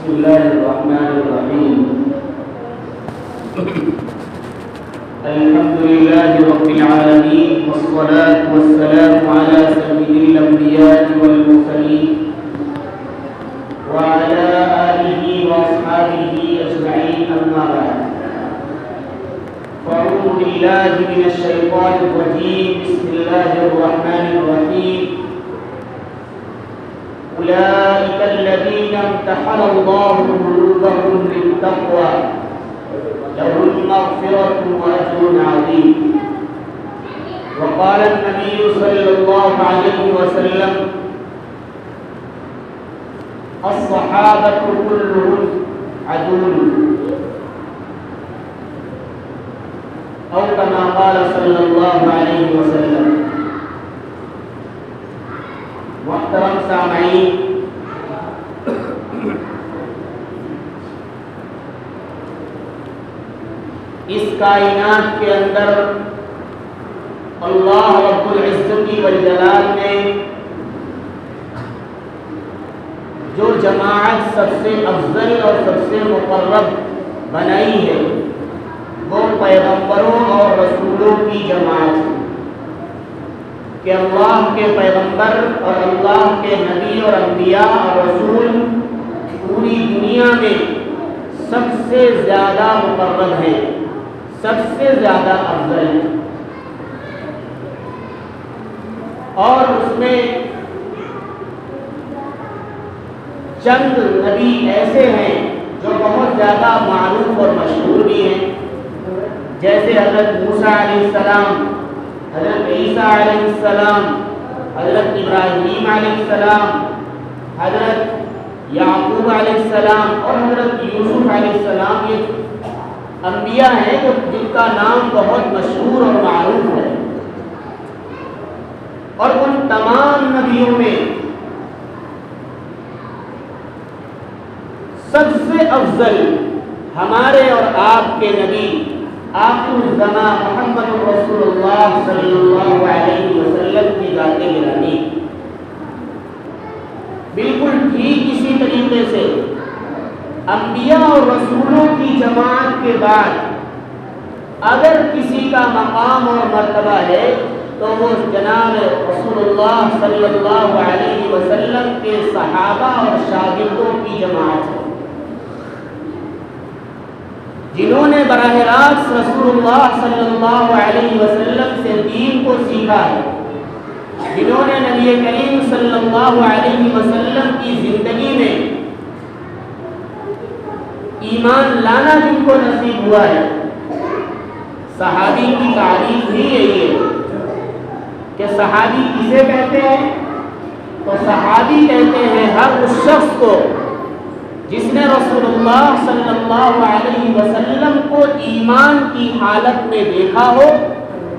بسم الله الرحمن الرحيم الحمد لله رب العالمين والصلاة والسلام على سيد الأنبياء والمرسلين وعلى آله وأصحابه أجمعين أما بعد فأعوذ بالله من الشيطان الرجيم بسم الله الرحمن الرحيم أولئك الذين امتحن الله قلوبهم للتقوى لهم مغفرة وأجر عظيم. وقال النبي صلى الله عليه وسلم الصحابة كلهم عدول أو كما قال صلى الله عليه وسلم. محترم سامعین، اس کائنات کے اندر اللہ رب العزت والجلال نے جو جماعت سب سے افضل اور سب سے مقرب بنائی ہے وہ پیغمبروں اور رسولوں کی جماعت ہے کہ اللہ کے پیغمبر اور اللہ کے نبی اور انبیاء اور رسول پوری دنیا میں سب سے زیادہ مقرب ہیں، سب سے زیادہ افضل ہیں، اور اس میں چند نبی ایسے ہیں جو بہت زیادہ معروف اور مشہور بھی ہیں، جیسے حضرت موسیٰ علیہ السلام، حضرت عیسیٰ علیہ السلام، حضرت ابراہیم علیہ السلام، حضرت یعقوب علیہ السلام اور حضرت یوسف علیہ السلام. یہ انبیاء ہیں جن کا نام بہت مشہور اور معروف ہے، اور ان تمام نبیوں میں سب سے افضل ہمارے اور آپ کے نبی آخر الزمان محمد رسول اللہ صلی اللہ علیہ وسلم کی ذات گرامی. بالکل ٹھیک اسی طریقے سے انبیاء اور رسولوں کی جماعت کے بعد اگر کسی کا مقام اور مرتبہ ہے تو وہ جناب رسول اللہ صلی اللہ علیہ وسلم کے صحابہ اور شاگردوں کی جماعت ہے، جنہوں نے براہ راست رسول اللہ صلی اللہ علیہ وسلم سے دین کو سیکھا ہے، جنہوں نے نبی کریم صلی اللہ علیہ وسلم کی زندگی میں ایمان لانا جن کو نصیب ہوا ہے. صحابی کی تعریف بھی یہی ہے کہ صحابی کسے کہتے ہیں؟ تو صحابی کہتے ہیں ہر اس شخص کو جس نے رسول اللہ صلی اللہ علیہ وسلم کو ایمان کی حالت میں دیکھا ہو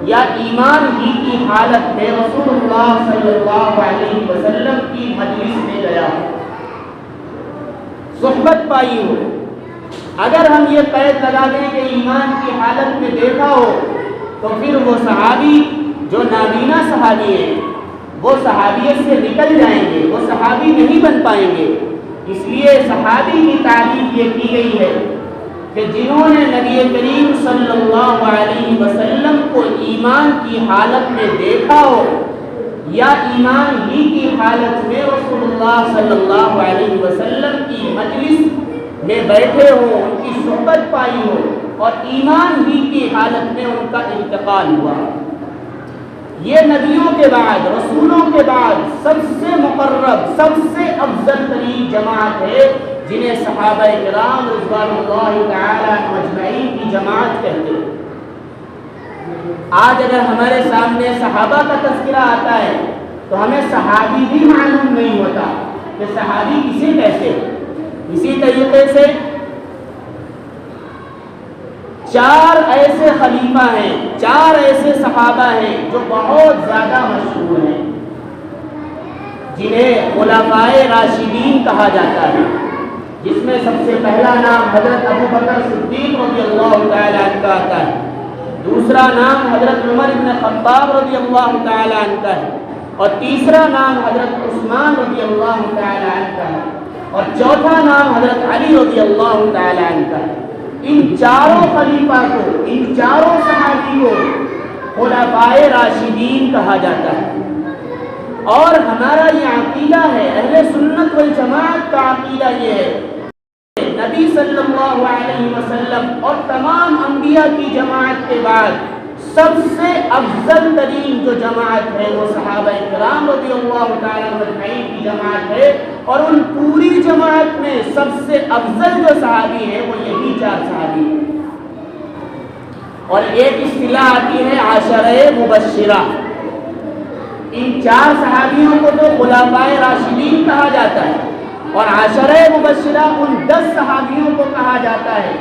یا ایمان ہی کی حالت میں رسول اللہ صلی اللہ علیہ وسلم کی مجلس میں گیا ہو، صحبت پائی ہو. اگر ہم یہ قید لگا دیں کہ ایمان کی حالت میں دیکھا ہو تو پھر وہ صحابی جو نابینا صحابی ہیں وہ صحابیت سے نکل جائیں گے، وہ صحابی نہیں بن پائیں گے. اس لیے صحابی کی تعریف یہ کی گئی ہے کہ جنہوں نے نبی کریم صلی اللہ علیہ وسلم کو ایمان کی حالت میں دیکھا ہو یا ایمان ہی کی حالت میں رسول اللہ صلی اللہ علیہ وسلم کی مجلس میں بیٹھے ہوں، ان کی صحبت پائی ہو اور ایمان ہی کی حالت میں ان کا انتقال ہوا. یہ نبیوں کے بعد، رسولوں کے بعد سب سے مقرب، سب سے افضل ترین جماعت ہے جنہیں صحابہ کرام رضوان اللہ تعالی عنہم اجمعین کی جماعت کہتے ہیں. آج اگر ہمارے سامنے صحابہ کا تذکرہ آتا ہے تو ہمیں صحابی بھی معلوم نہیں ہوتا کہ صحابی کسے کہتے ہیں. اسی طریقے سے چار ایسے خلیفہ ہیں، چار ایسے صحابہ ہیں جو بہت زیادہ مشہور ہیں، جنہیں خلفائے راشدین کہا جاتا ہے، جس میں سب سے پہلا نام حضرت ابو بکر صدیق رضی اللہ تعالی عنہ کا آتا ہے، دوسرا نام حضرت عمر بن خطاب رضی اللہ تعالی عنہ کا ہے، اور تیسرا نام حضرت عثمان رضی اللہ تعالی عنہ کا ہے. اور چوتھا نام حضرت علی رضی اللہ تعالی عنہ کا ہے۔ ان چاروں خلیفہ کو، ان چاروں صحابی کو خلفائے راشدین کہا جاتا ہے۔ اور ہمارا یہ عقیدہ ہے، اہل سنت والجماعت کا عقیدہ یہ ہے، نبی صلی اللہ علیہ وسلم اور تمام انبیاء کی جماعت کے بعد سب سے افضل ترین جو جماعت ہے وہ صحابہ کرام رضی اللہ تعالیٰ عنہم کی جماعت ہے، اور ان پوری جماعت میں سب سے افضل جو صحابی ہے وہ یہی چار صحابی ہیں۔ اور ایک اصطلاح آتی ہے عشرہ مبشرہ، ان چار صحابیوں کو تو خلفائے راشدین کہا جاتا ہے، اور عشرہ مبشرہ ان 10 صحابیوں کو کہا جاتا ہے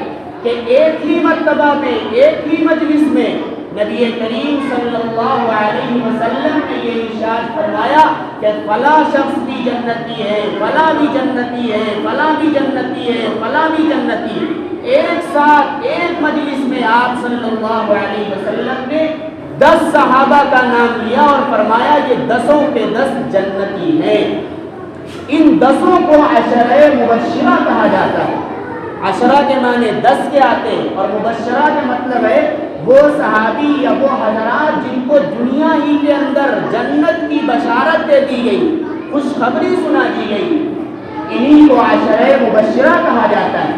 کہ ایک ہی مرتبہ میں، ایک ہی مجلس میں نبی کریم صلی اللہ علیہ وسلم نے یہ ارشاد فرمایا کہ فلاں شخص بھی جنتی ہے، فلاں بھی جنتی ہے، فلاں بھی جنتی ہے، فلاں بھی جنتی ہے۔ ایک ساتھ ایک مجلس میں آپ صلی اللہ علیہ وسلم نے 10 صحابہ کا نام لیا اور فرمایا یہ 10 کے 10 جنتی ہیں۔ ان 10 کو عشرہ مبشرہ کہا جاتا ہے۔ عشرہ کے معنی 10 کے آتے ہیں، اور مبشرہ کا مطلب ہے وہ صحابی یا وہ حضرات جن کو دنیا ہی کے اندر جنت کی بشارت دے دی گئی، خوشخبری سنا دی گئی، انہی کو عشرہ مبشرہ کہا جاتا ہے۔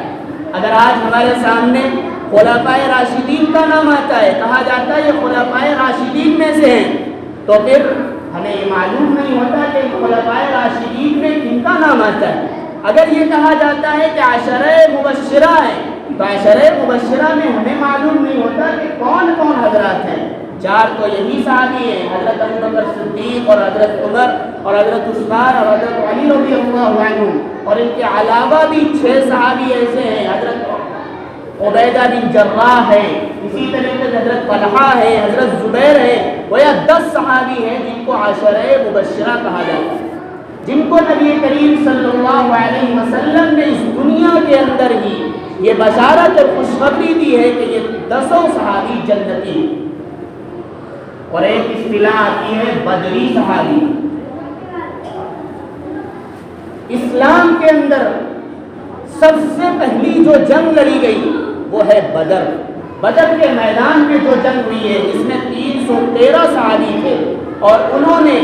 اگر آج ہمارے سامنے خلفائے راشدین کا نام آتا ہے، کہا جاتا ہے یہ خلفائے راشدین میں سے ہیں، تو پھر ہمیں یہ معلوم نہیں ہوتا کہ خلفائے راشدین میں کن کا نام آتا ہے۔ اگر یہ کہا جاتا ہے کہ عشرہ مبشرہ ہے، تو عشرہ مبشرہ میں ہمیں معلوم نہیں ہوتا کہ کون کون حضرات ہیں۔ چار تو یہی صحابی ہیں، حضرت ابوبکر صدیق اور حضرت عمر اور حضرت عثمان اور حضرت علی رضی اللہ عنہ، اور ان کے علاوہ بھی 6 صحابی ایسے ہیں، حضرت عبیدہ بن جراح ہے، اسی طریقے سے حضرت طلحہ ہے، حضرت زبیر ہے، گویا 10 صحابی ہیں جن کو عشرہ مبشرہ کہا جاتا ہے، جن کو نبی کریم صلی اللہ علیہ وسلم نے اس دنیا کے اندر ہی یہ بشارت اور خوشخبری دی ہے کہ یہ 10 صحابی جنتی ہیں۔ اور ایک اصطلاح آتی ہے بدری صحابی۔ اسلام کے اندر سب سے پہلی جو جنگ لڑی گئی وہ ہے بدر۔ بدر کے میدان میں جو جنگ ہوئی ہے جس میں 313 صحابی تھے، اور انہوں نے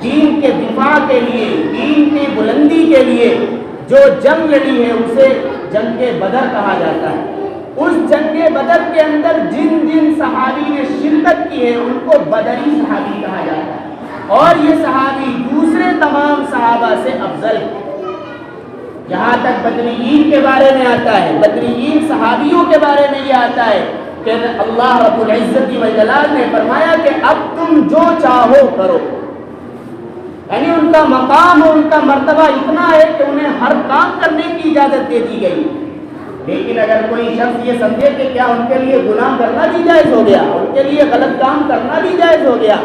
دین کے دفاع کے لیے، دین کی بلندی کے لیے جو جنگ لڑی ہے اسے جنگ بدر کہا جاتا ہے۔ اس جنگ بدر کے اندر جن جن صحابی نے شرکت کی ہے ان کو بدری صحابی کہا جاتا ہے، اور یہ صحابی دوسرے تمام صحابہ سے افضل ہے۔ جہاں تک بدریین کے بارے میں آتا ہے، بدریین صحابیوں کے بارے میں یہ آتا ہے کہ اللہ رب العزت والجلال نے فرمایا کہ اب تم جو چاہو کرو، یعنی ان کا مقام اور ان کا مرتبہ اتنا ہے کہ انہیں ہر کام کرنے کی اجازت دے دی گئی۔ لیکن اگر کوئی شخص یہ سمجھے کہ کیا ان کے لیے گناہ کرنا بھی جائز ہو گیا، ان کے لیے غلط کام کرنا بھی جائز ہو گیا،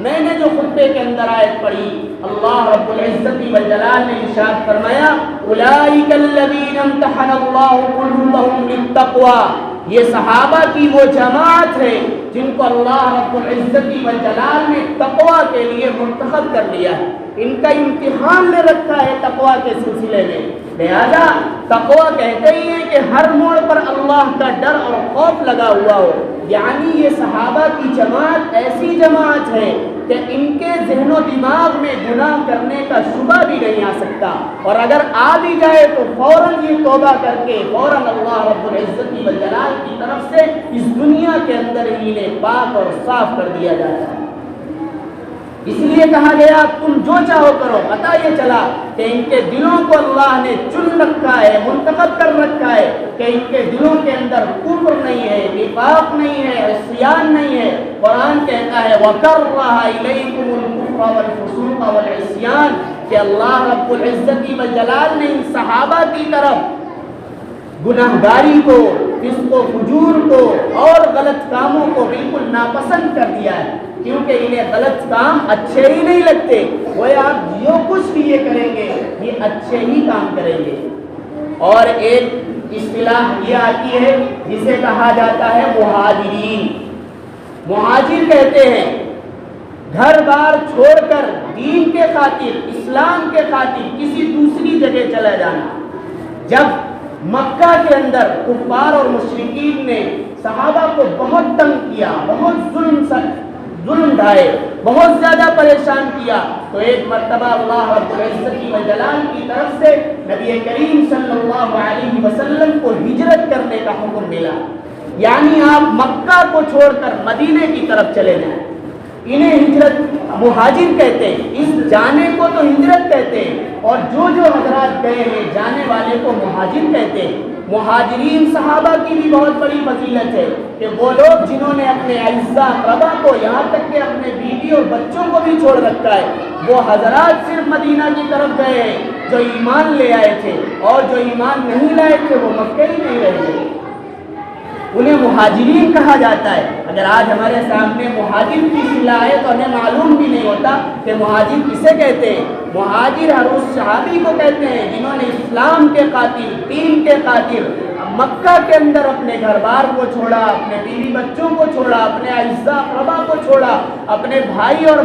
میں نے جو خطبے کے اندر آیت پڑھی، اللہ رب العزت والجلال نے ارشاد فرمایا اولئک الذین امتحن اللہ قلوبہم للتقوی، یہ صحابہ کی وہ جماعت ہے جن کو اللہ رب العزت والجلال نے تقوی کے لیے منتخب کر لیا ہے، ان کا امتحان لے رکھا ہے تقوی کے سلسلے میں۔ لہذا تقوی کہتے ہی ہیں کہ ہر موڑ پر اللہ کا ڈر اور خوف لگا ہوا ہو، یعنی یہ صحابہ کی جماعت ایسی جماعت ہے کہ ان کے ذہن و دماغ میں گناہ کرنے کا شبہ بھی نہیں آ سکتا، اور اگر آ بھی جائے تو فوراً یہ توبہ کر کے فوراً اللہ رب العزت والجلال کی طرف سے اس دنیا کے اندر ہی انہیں پاک اور صاف کر دیا جاتا ہے۔ اس لیے کہا گیا تم جو چاہو کرو، پتہ یہ چلا کہ ان کے دلوں کو اللہ نے چن رکھا ہے، منتخب کر رکھا ہے کہ ان کے دلوں کے اندر کفر نہیں ہے، نفاق نہیں ہے، عصیان نہیں ہے۔ قرآن کہتا ہے وَكَرَّهَ إِلَيْكُمُ الْكُفْرَ وَالْفُسُوقَ وَالْعِصْيَانَ، کہ اللہ رب العزت والجلال نے ان صحابہ کی طرف گناہگاری کو، فسق و فجور کو اور غلط کاموں کو بالکل ناپسند کر دیا ہے، کیونکہ انہیں غلط کام اچھے ہی نہیں لگتے، وہ آپ جو کچھ بھی یہ کریں گے یہ اچھے ہی کام کریں گے۔ اور ایک اصطلاح یہ آتی ہے جسے کہا جاتا ہے مہاجرین۔ مہاجر کہتے ہیں گھر بار چھوڑ کر دین کے خاطر، اسلام کے خاطر کسی دوسری جگہ چلا جانا۔ جب مکہ کے اندر کفار اور مشرکین نے صحابہ کو بہت تنگ کیا، بہت ظلم ڈھائے، بہت زیادہ پریشان کیا، تو ایک مرتبہ اللہ رب العزت و جلال کی طرف سے نبی کریم صلی اللہ علیہ وسلم کو ہجرت کرنے کا حکم ملا، یعنی آپ مکہ کو چھوڑ کر مدینے کی طرف چلے جائیں۔ انہیں ہجرت مہاجر کہتے ہیں، اس جانے کو تو ہجرت کہتے ہیں، اور جو حضرات گئے ہیں جانے والے کو مہاجر کہتے ہیں۔ مہاجرین صحابہ کی بھی بہت بڑی فضیلت ہے کہ وہ لوگ جنہوں نے اپنے اعزا اقربا کو، یہاں تک کہ اپنے بیوی اور بچوں کو بھی چھوڑ رکھا ہے، وہ حضرات صرف مدینہ کی طرف گئے ہیں جو ایمان لے آئے تھے، اور جو ایمان نہیں لائے تھے وہ مکہ ہی نہیں رہے تھے، انہیں مہاجرین کہا جاتا ہے۔ اگر آج ہمارے سامنے مہاجر کی اصطلاح ہے تو ہمیں معلوم بھی نہیں ہوتا کہ مہاجر کسے کہتے ہیں۔ مہاجر ہر اس صحابی کو کہتے ہیں جنہوں نے اسلام کے خاطر، دین کے خاطر مکہ کے اندر اپنے گھر بار کو چھوڑا، اپنے بیوی بچوں کو چھوڑا، اپنے اعزا اقربا کو چھوڑا، اپنے بھائی اور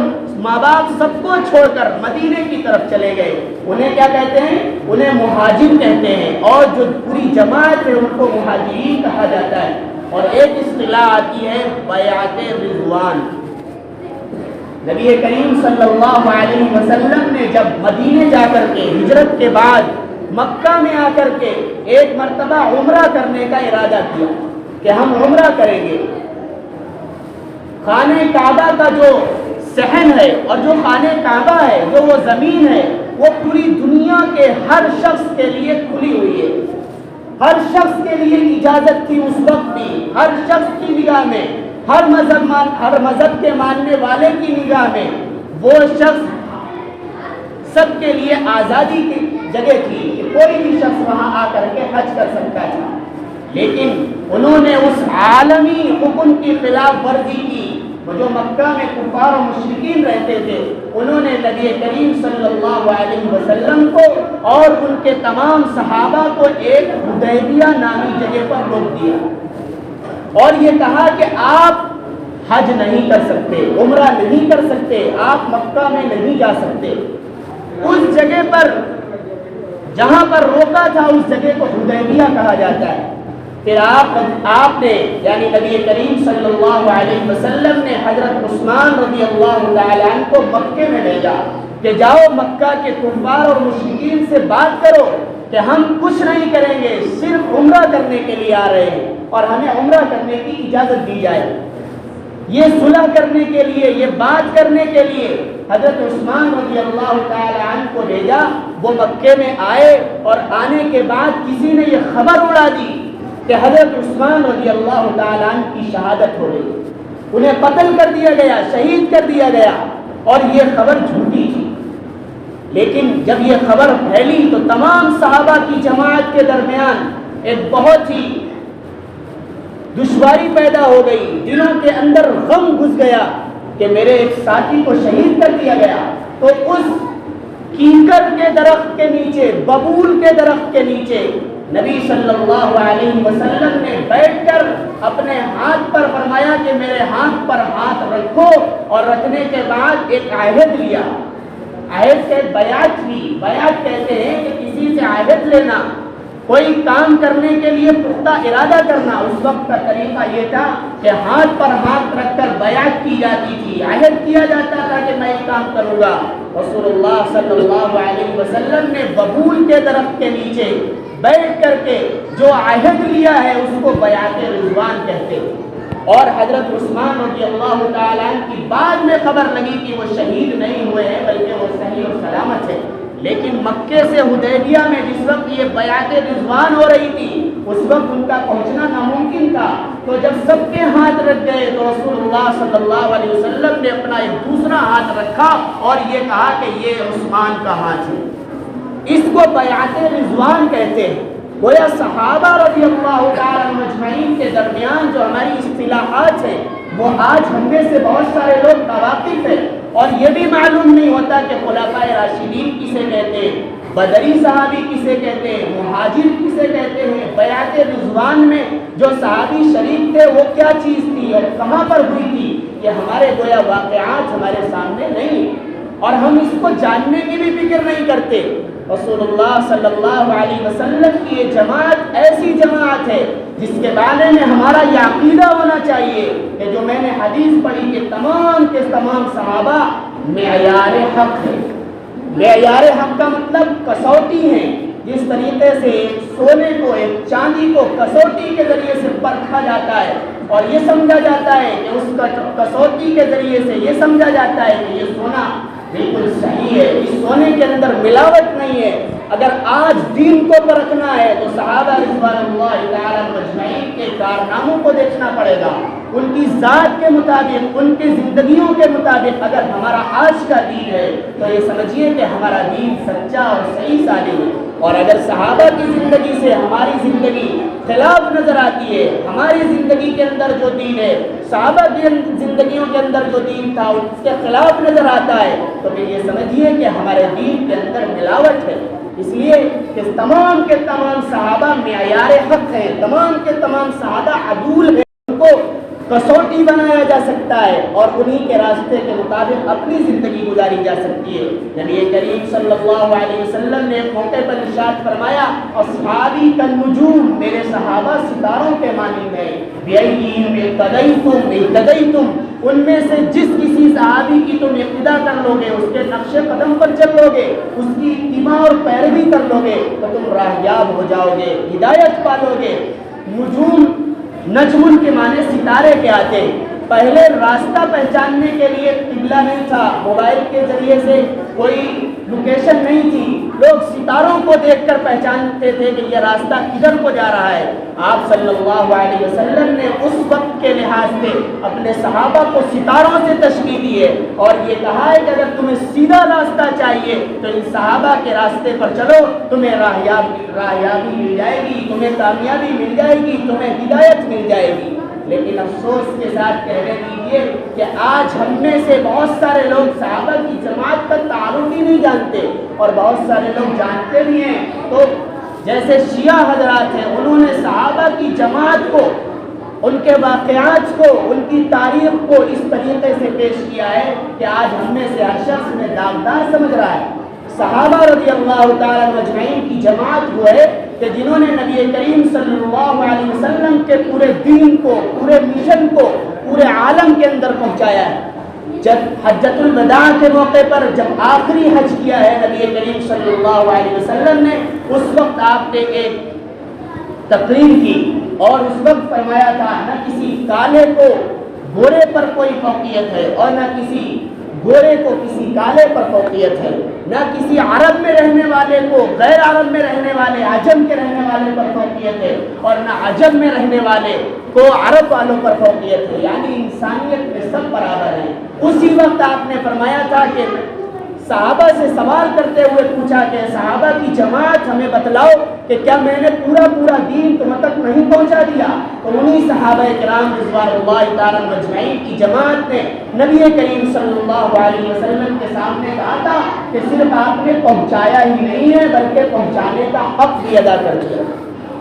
ماں باپ سب کو چھوڑ کر مدینے کی طرف چلے گئے، انہیں کیا کہتے ہیں؟ انہیں مہاجر کہتے ہیں، اور جو پوری جماعت ہے ان کو مہاجرین کہا جاتا ہے۔ اور ایک اصطلاح آتی ہے بیعت رضوان۔ نبی کریم صلی اللہ علیہ وسلم نے جب مدینے جا کر کے ہجرت کے بعد مکہ میں آ کر کے ایک مرتبہ عمرہ کرنے کا ارادہ کیا کہ ہم عمرہ کریں گے، خانہ کعبہ کا جو صحن ہے اور جو خانہ کعبہ ہے، جو وہ زمین ہے، وہ پوری دنیا کے ہر شخص کے لیے کھلی ہوئی ہے، ہر شخص کے لیے اجازت تھی اس وقت بھی، ہر شخص کی نگاہ میں، ہر مذہب کے ماننے والے کی نگاہ میں وہ شخص سب کے لیے آزادی کی جگہ تھی کہ کوئی بھی شخص وہاں آ کر کے حج کر سکتا تھا، لیکن انہوں نے اس عالمی حکم کی خلاف ورزی کی۔ جو مکہ میں کفار و مشرکین رہتے تھے، انہوں نے نبی کریم صلی اللہ علیہ وسلم کو اور ان کے تمام صحابہ کو ایک حدیبیہ نامی جگہ پر روک دیا اور یہ کہا کہ آپ حج نہیں کر سکتے، عمرہ نہیں کر سکتے، آپ مکہ میں نہیں جا سکتے۔ اس جگہ پر جہاں پر روکا تھا اس جگہ کو حدیبیہ کہا جاتا ہے۔ پھر آپ نے یعنی نبی کریم صلی اللہ علیہ وسلم نے حضرت عثمان رضی اللہ تعالیٰ عنہ کو مکے میں بھیجا کہ جاؤ مکہ کے کفار اور مشرکین سے بات کرو کہ ہم کچھ نہیں کریں گے، صرف عمرہ کرنے کے لیے آ رہے ہیں اور ہمیں عمرہ کرنے کی اجازت دی جائے۔ یہ صلح کرنے کے لیے، یہ بات کرنے کے لیے حضرت عثمان رضی اللہ تعالیٰ عنہ کو بھیجا۔ وہ مکے میں آئے اور آنے کے بعد کسی نے یہ خبر اڑا دی کہ حضرت عثمان رضی اللہ تعالیٰ عنہ کی شہادت ہو گئی، انہیں قتل کر دیا گیا، شہید کر دیا گیا، اور یہ خبر جھوٹی تھی۔ لیکن جب یہ خبر پھیلی تو تمام صحابہ کی جماعت کے درمیان ایک بہت ہی دشواری پیدا ہو گئی، دلوں کے اندر غم گھس گیا کہ میرے ایک ساتھی کو شہید کر دیا گیا۔ تو اس کیکر کے درخت کے نیچے، ببول کے درخت کے نیچے نبی صلی اللہ علیہ وسلم نے بیٹھ کر اپنے ہاتھ پر فرمایا کہ میرے ہاتھ پر ہاتھ رکھو، اور رکھنے کے بعد ایک عہد لیا۔ عہد سے بیعت ہوئی۔ بیعت کہتے ہیں کہ کسی سے عہد لینا، کوئی کام کرنے کے لیے پختہ ارادہ کرنا۔ اس وقت کا طریقہ یہ تھا کہ ہاتھ پر ہاتھ رکھ کر بیعت کی جاتی تھی، عہد کیا جاتا تھا کہ میں یہ کام کروں گا۔ رسول اللہ صلی اللہ علیہ وسلم نے ببول کے درخت کے نیچے بیٹھ کر کے جو عہد لیا ہے اس کو بیعت رضوان کہتے ہیں۔ اور حضرت عثمان رضی اللہ تعالیٰ عنہ کی بعد میں خبر لگی کہ وہ شہید نہیں ہوئے ہیں بلکہ وہ صحیح اور سلامت ہے، لیکن مکے سے حدیبیہ میں جس وقت یہ بیعت رضوان ہو رہی تھی اس وقت ان کا پہنچنا ناممکن تھا۔ تو جب سب کے ہاتھ رکھ گئے تو رسول اللہ صلی اللہ علیہ وسلم نے اپنا ایک دوسرا ہاتھ رکھا اور یہ کہا کہ یہ عثمان کا ہاتھ ہے۔ اس کو بیعت رضوان کہتے ہیں۔ گویا صحابہ رضی اللہ تعالیٰ مجمعین کے درمیان جو ہماری اصطلاحات ہیں وہ آج ہم میں سے بہت سارے لوگ ناواقف ہیں، اور یہ بھی معلوم نہیں ہوتا کہ خلفائے راشدین کسے کہتے ہیں، بدری صحابی کسے کہتے ہیں، مہاجر کسے کہتے ہیں، بیعت رضوان میں جو صحابی شریک تھے وہ کیا چیز تھی اور کہاں پر ہوئی تھی، یہ ہمارے گویا واقعات ہمارے سامنے نہیں ہیں اور ہم اس کو جاننے کی بھی فکر نہیں کرتے۔ رسول اللہ صلی اللہ علیہ وسلم کی یہ جماعت ایسی جماعت ہے جس کے بارے میں ہمارا یہ عقیدہ ہونا چاہیے کہ جو میں نے حدیث پڑھی کہ تمام کے تمام صحابہ معیار حق ہیں۔ معیار حق کا مطلب کسوٹی ہے، جس طریقے سے ایک سونے کو ایک چاندی کو کسوٹی کے ذریعے سے پرکھا جاتا ہے اور یہ سمجھا جاتا ہے کہ اس کا کسوٹی کے ذریعے سے یہ سمجھا جاتا ہے کہ یہ سونا بالکل صحیح ہے، اس سونے کے اندر ملاوٹ نہیں ہے۔ اگر آج دین کو پرکھنا ہے تو صحابہ رضوان اللہ تعالی مجمعین کے کارناموں کو دیکھنا پڑے گا، ان کی ذات کے مطابق، ان کی زندگیوں کے مطابق اگر ہمارا آج کا دین ہے تو یہ سمجھیے کہ ہمارا دین سچا اور صحیح سالم ہے۔ اور اگر صحابہ کی زندگی سے ہماری زندگی خلاف نظر آتی ہے، ہماری زندگی کے اندر جو دین ہے صحابہ کی زندگیوں کے اندر جو دین تھا اس کے خلاف نظر آتا ہے تو پھر یہ سمجھیے کہ ہمارے دین کے اندر ملاوٹ ہے۔ اس لیے کہ تمام کے تمام صحابہ معیار حق ہیں، تمام کے تمام صحابہ عدول ہیں، ان کو کسوٹی بنایا جا سکتا ہے اور انہی کے راستے کے مطابق اپنی زندگی گزاری جا سکتی ہے۔ نبی کریم صلی اللہ علیہ وسلم نے ایک موقع پر ارشاد فرمایا اصحابی کالنجوم، میرے صحابہ ستاروں کے مانند ہیں، بِأَيِّهِمْ اقتدیتم، ان میں سے جس کسی صحابی کی تم اقتدا کر لو گے، اس کے نقش قدم پر چل لو گے، اس کی اتباع اور پیروی کر لو گے تو تم راہیاب ہو جاؤ گے، ہدایت پالو گے۔ نجوم نجم کے معنی ستارے کے آتے ہیں۔ پہلے راستہ پہچاننے کے لیے قبلہ نہیں تھا، موبائل کے ذریعے سے کوئی لوکیشن نہیں تھی، لوگ ستاروں کو دیکھ کر پہچانتے تھے کہ یہ راستہ کدھر کو جا رہا ہے۔ آپ صلی اللہ علیہ وسلم نے اس وقت کے لحاظ سے اپنے صحابہ کو ستاروں سے تشبیہ دی ہے اور یہ کہا ہے کہ اگر تمہیں سیدھا راستہ چاہیے تو ان صحابہ کے راستے پر چلو، تمہیں راہیابی مل جائے گی، تمہیں کامیابی مل جائے گی، تمہیں ہدایت مل جائے گی۔ لیکن افسوس کے ساتھ کہنے دیجیے کہ آج ہم میں سے بہت سارے لوگ صحابہ کی جماعت کا تعارف ہی نہیں جانتے اور بہت سارے لوگ جانتے بھی ہیں تو جیسے شیعہ حضرات ہیں، انہوں نے صحابہ کی جماعت کو، ان کے واقعات کو، ان کی تاریخ کو اس طریقے سے پیش کیا ہے کہ آج ہم میں سے ہر شخص میں داغدار سمجھ رہا ہے۔ صحابہ رضی اللہ تعالیٰ مجمعین کی جماعت وہ ہے کہ جنہوں نے نبی کریم صلی اللہ علیہ وسلم کے پورے دین کو، پورے مشن کو پورے عالم کے اندر پہنچایا ہے۔ جب حجۃ الوداع کے موقع پر جب آخری حج کیا ہے نبی کریم صلی اللہ علیہ وسلم نے، اس وقت آپ نے ایک تقریر کی اور اس وقت فرمایا تھا نہ کسی کالے کو گورے پر کوئی فوقیت ہے اور نہ کسی گورے کو کسی کالے پر فوقیت ہے، نہ کسی عرب میں رہنے والے کو غیر عرب میں رہنے والے عجم کے رہنے والے پر فوقیت ہے اور نہ عجم میں رہنے والے کو عرب والوں پر فوقیت ہے، یعنی انسانیت میں سب برابر ہیں۔ اسی وقت آپ نے فرمایا تھا کہ صحابہ سے سوال کرتے ہوئے پوچھا کہ صحابہ کی جماعت ہمیں بتلاؤ کہ کیا میں نے پورا دین تم تک نہیں پہنچا دیا؟ تو انہی صحابہ کرام رضوان اللہ تعالی مجمعین کی جماعت نے نبی کریم صلی اللہ علیہ وسلم کے سامنے کہا تھا کہ صرف آپ نے پہنچایا ہی نہیں ہے بلکہ پہنچانے کا حق بھی ادا کر دیا۔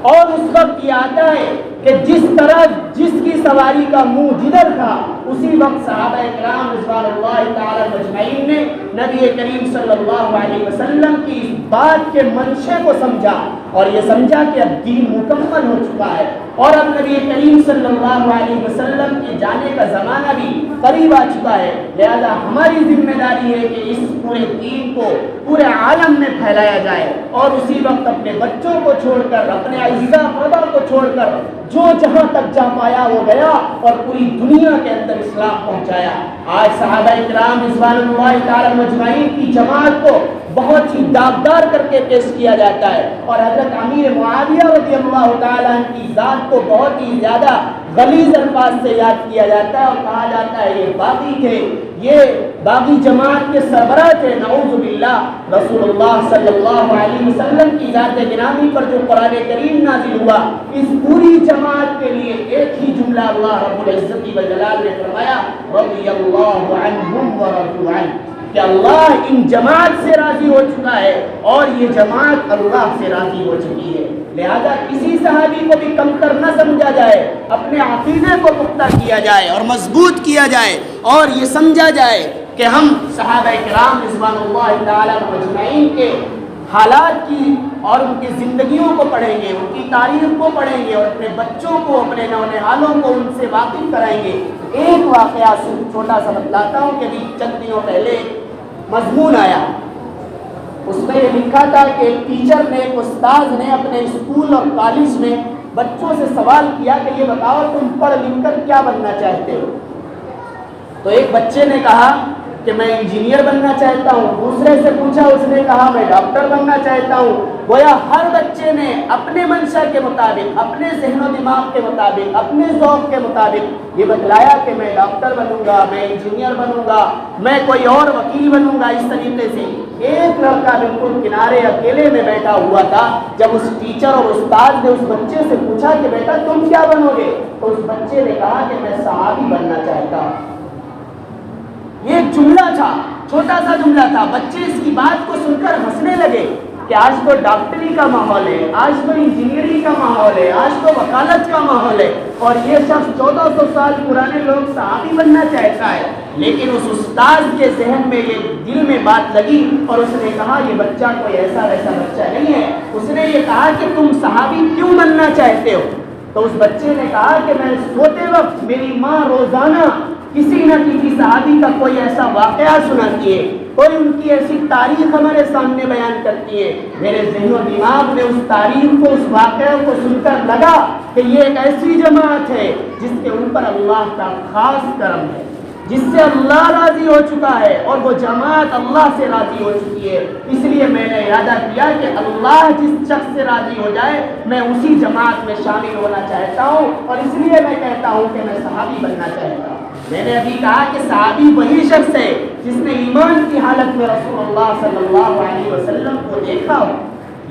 اور اس وقت یہ آتا ہے کہ جس طرح جس کی سواری کا منہ جدھر تھا اسی وقت صحابہ کرام رضوان اللہ تعالی مجمعین نے نبی کریم صلی اللہ علیہ وسلم کی اس بات کے منشے کو سمجھا اور یہ سمجھا کہ اب دین مکمل ہو چکا ہے اور اب نبی کریم صلی اللہ علیہ وسلم کے جانے کا زمانہ بھی قریب آ چکا ہے، لہذا ہماری ذمہ داری ہے کہ اس پورے دین کو پورے عالم میں پھیلایا جائے اور اسی وقت اپنے بچوں کو چھوڑ کر، اپنے اعزاء اقربا کو چھوڑ کر جو جہاں تک جا پایا وہ گیا اور پوری دنیا کے اندر اسلام پہنچایا۔ آج صحابہ کرام رضوان اللہ تعالی مجمعین کی جماعت کو بہت ہی داغدار کر کے پیش کیا جاتا ہے اور حضرت امیر معاویہ رضی اللہ تعالیٰ عنہ کی ذات کو بہت ہی زیادہ غلیظ الفاظ سے یاد کیا جاتا ہے اور کہا جاتا ہے یہ باغی تھے، یہ باغی جماعت کے سربراہ تھے، نعوذ باللہ۔ رسول اللہ صلی اللہ علیہ وسلم کی ذات گرامی پر جو قرآن کریم نازل ہوا، اس پوری جماعت کے لیے ایک ہی جملہ اللہ رب العزت والجلال نے فرمایا رضی اللہ عنہم ورضوا عنہ، کہ اللہ ان جماعت سے راضی ہو چکا ہے اور یہ جماعت اللہ سے راضی ہو چکی ہے۔ لہذا کسی صحابی کو بھی کمتر نہ سمجھا جائے، اپنے عقیدے کو پختہ کیا جائے اور مضبوط کیا جائے، اور یہ سمجھا جائے کہ ہم صحابہ کرام رضوان اللہ تعالی اجمعین کے حالات کی اور ان کی زندگیوں کو پڑھیں گے، ان کی تاریخ کو پڑھیں گے، اور اپنے بچوں کو، اپنے نونہالوں کو ان سے واقف کرائیں گے۔ ایک واقعہ صرف چھوٹا سا بتلاتا ہوں کہ چند دنوں پہلے مضمون آیا، اس میں یہ لکھا تھا کہ ایک ٹیچر نے، ایک استاذ نے اپنے اسکول اور کالج میں بچوں سے سوال کیا کہ یہ بتاؤ تم پڑھ لکھ کر کیا بننا چاہتے ہو؟ تو ایک بچے نے کہا کہ میں انجینئر بننا چاہتا ہوں، دوسرے سے پوچھا، اس نے کہا میں ڈاکٹر بننا چاہتا ہوں۔ گویا ہر بچے نے اپنے منشا کے مطابق، اپنے ذہن و دماغ کے مطابق، اپنے ذوق کے مطابق یہ بتلایا کہ میں ڈاکٹر بنوں گا، میں انجینئر بنوں گا، میں کوئی اور وکیل بنوں گا، اس طریقے سے۔ ایک لڑکا بالکل کنارے اکیلے میں بیٹھا ہوا تھا، جب اس ٹیچر اور استاد نے اس بچے سے پوچھا کہ بیٹا تم کیا بنو گے، تو اس بچے نے کہا کہ میں صحابی بننا چاہتا ہوں۔ یہ ایک جملہ تھا، چھوٹا سا جملہ تھا، بچے اس کی بات کو سن کر ہنسنے لگے کہ آج تو ڈاکٹری کا ماحول ہے، آج تو انجینئرنگ کا ماحول ہے، آج تو وکالت کا ماحول ہے، اور یہ شخص 1400 سال پرانے لوگ صحابی بننا چاہتا ہے۔ لیکن اس استاد کے ذہن میں یہ دل میں بات لگی، اور اس نے کہا یہ بچہ کوئی ایسا ویسا بچہ نہیں ہے۔ اس نے یہ کہا کہ تم صحابی کیوں بننا چاہتے ہو؟ تو اس بچے نے کہا کہ میں سوتے وقت میری ماں روزانہ کسی نہ کسی صحابی کا کوئی ایسا واقعہ سناتی ہے، کوئی ان کی ایسی تاریخ ہمارے سامنے بیان کرتی ہے۔ میرے ذہن و دماغ میں اس تاریخ کو، اس واقعہ کو سن کر لگا کہ یہ ایک ایسی جماعت ہے جس کے اوپر اللہ کا خاص کرم ہے، جس سے اللہ راضی ہو چکا ہے، اور وہ جماعت اللہ سے راضی ہو چکی ہے۔ اس لیے میں نے ارادہ کیا کہ اللہ جس شخص سے راضی ہو جائے میں اسی جماعت میں شامل ہونا چاہتا ہوں، اور اس لیے میں کہتا ہوں کہ میں صحابی بننا چاہتا ہوں۔ میں نے ابھی کہا کہ صحابی وہی شخص ہے جس نے ایمان کی حالت میں رسول اللہ صلی اللہ علیہ وسلم کو دیکھا ہو،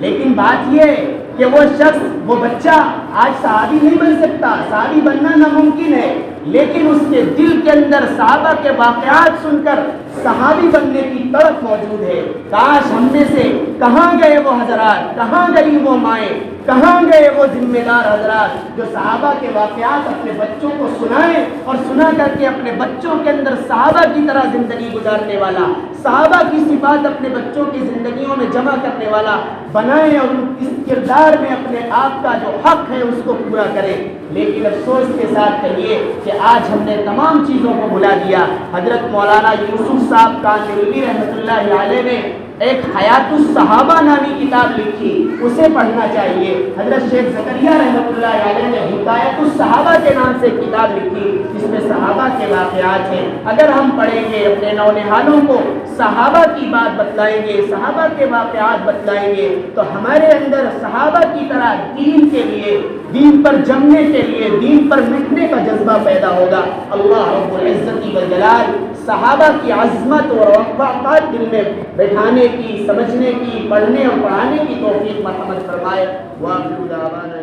لیکن بات یہ ہے کہ وہ شخص، وہ بچہ آج صحابی نہیں بن سکتا، صحابی بننا ناممکن ہے، لیکن اس کے دل کے اندر صحابہ کے واقعات سن کر صحابی بننے کی تڑپ موجود ہے۔ کاش ہم میں سے کہاں گئے وہ حضرات، کہاں گئی وہ مائیں، کہاں گئے وہ ذمہ دار حضرات جو صحابہ کے واقعات اپنے بچوں کو سنائیں، اور سنا کر کے اپنے بچوں کے اندر صحابہ کی طرح زندگی گزارنے والا، صحابہ کی صفات اپنے بچوں کی زندگیوں میں جمع کرنے والا بنائیں، اور اس کردار میں اپنے آپ کا جو حق ہے اس کو پورا کریں۔ لیکن افسوس کے ساتھ کہیے کہ آج ہم نے تمام چیزوں کو بھلا دیا۔ حضرت مولانا یوسف صاحب کاندھلوی رحمۃ اللہ علیہ نے ایک حیات الصحابہ نامی کتاب لکھی، اسے پڑھنا چاہیے۔ حضرت شیخ زکریا رحمۃ اللہ علیہ نے حکایت الصحابہ کے نام سے کتاب لکھی، جس میں صحابہ کے واقعات ہیں۔ اگر ہم پڑھیں گے، اپنے نونہالوں کو صحابہ کی بات بتلائیں گے، صحابہ کے واقعات بتلائیں گے، تو ہمارے اندر صحابہ کی طرح دین کے لیے، دین پر جمنے کے لیے، دین پر مٹنے کا جذبہ پیدا ہوگا۔ اللہ رب العزت والجلال صحابہ کی عظمت اور وقار دل میں بٹھانے کی، سمجھنے کی، پڑھنے اور پڑھانے کی توفیق مرحمت فرمائے۔ وآخر دعوانا